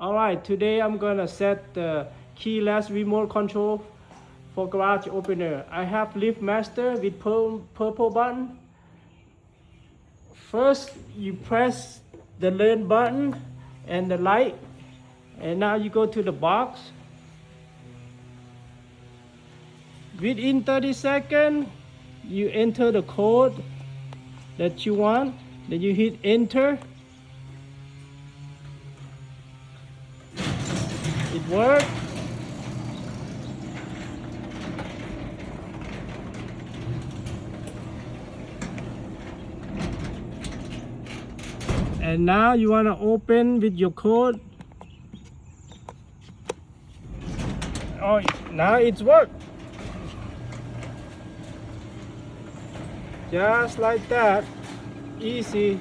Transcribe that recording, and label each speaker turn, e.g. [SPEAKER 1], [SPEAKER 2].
[SPEAKER 1] Alright, today I'm gonna set the keyless remote control for garage opener. I have LiftMaster with purple button. First, you press the learn button and the light, and now you go to the box. Within 30 seconds, you enter the code that you want, then you hit enter. It worked. And now you want to open with your code. Oh, now it's worked. Just like that. Easy.